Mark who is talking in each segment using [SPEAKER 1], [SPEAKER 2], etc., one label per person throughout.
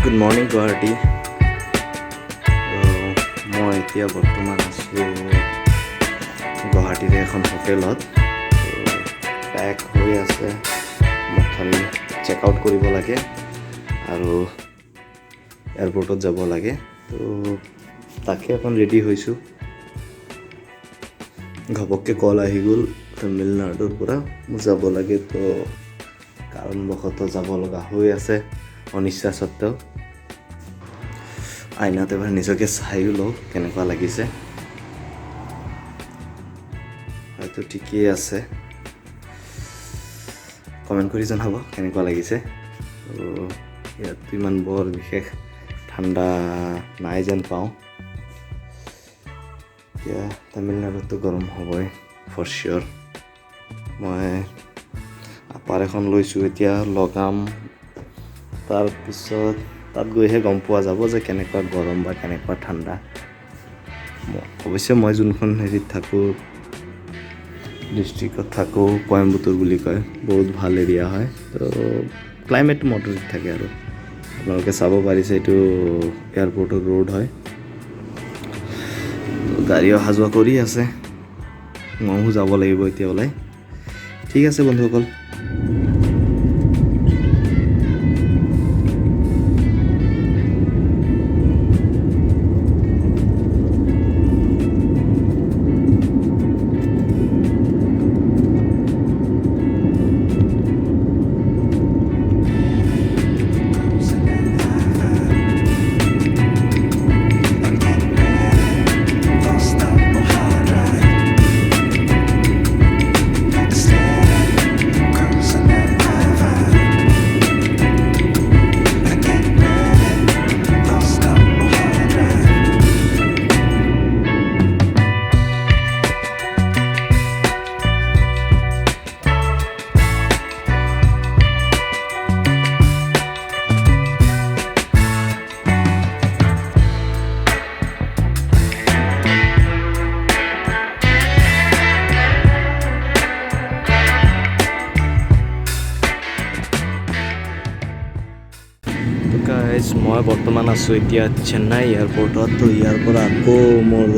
[SPEAKER 1] Good morning, Guwahati. মই এতিয়া বৰ্তমান আছোঁ গুৱাহাটীৰ এখন হোটেলত। পেক হৈ আছে, মোক খালি চেক আউট কৰিব লাগে আৰু এয়াৰপৰ্টত যাব লাগে। তো তাকে এখন ৰেডি হৈছোঁ। ঘপককৈ কল আহি গ'ল তামিলনাডুৰ পৰা মোৰ যাব লাগে, তো কাৰণবশতঃ যাব লগা হৈ আছে অনিচ্ছা সত্ত্বেও। আইনাত এবাৰ নিজকে চাইও লওঁ কেনেকুৱা লাগিছে। হয়তো ঠিকেই আছে, কমেণ্ট কৰি জনাব কেনেকুৱা লাগিছে। ইয়াত ইমান বৰ বিশেষ ঠাণ্ডা নাই যেন পাওঁ। এতিয়া তামিলনাডুতো গৰম হ'বই ফৰ চিয়'ৰ। মই আপাৰ এখন লৈছোঁ, এতিয়া লগাম। তাৰপিছত তাত গৈহে গম পোৱা যাব যে কেনেকুৱা গৰম বা কেনেকুৱা ঠাণ্ডা। অৱশ্যে মই যোনখন হেৰিত থাকোঁ, ডিষ্ট্ৰিক্টত থাকোঁ, কইম্বাটore বুলি কয়, বহুত ভাল এৰিয়া হয়। তো ক্লাইমেট মডাৰেট থাকে আৰু আপোনালোকে চাব পাৰিছে এইটো এয়াৰপৰ্টৰ ৰোড হয়। গাড়ী অহা যোৱা কৰি আছে, ময়ো যাব লাগিব এতিয়া ওলাই। ঠিক আছে বন্ধুসকল। মই বৰ্তমান আছোঁ এতিয়া চেন্নাই এয়াৰপৰ্টত। তো ইয়াৰ পৰা আকৌ মোৰ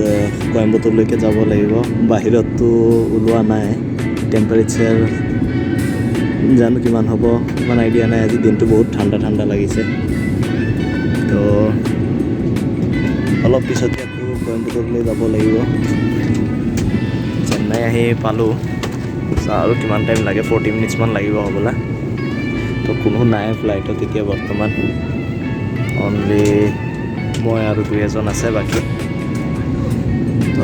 [SPEAKER 1] কইম্বাটৰলৈকে যাব লাগিব। বাহিৰততো ওলোৱা নাই, টেম্পাৰেচাৰ জানো কিমান হ'ব, ইমান আইডিয়া নাই। আজি দিনটো বহুত ঠাণ্ডা ঠাণ্ডা লাগিছে। তো অলপ পিছতে আকৌ কইম্বাটৰলৈ যাব লাগিব। চেন্নাই আহি পালোঁ, আৰু কিমান টাইম লাগে, 40 মিনিটছমান লাগিব হ'বলা। তো কোনো নাই ফ্লাইটত এতিয়া বৰ্তমান, অনলি মই আৰু 2 এজন আছে বাকী। তো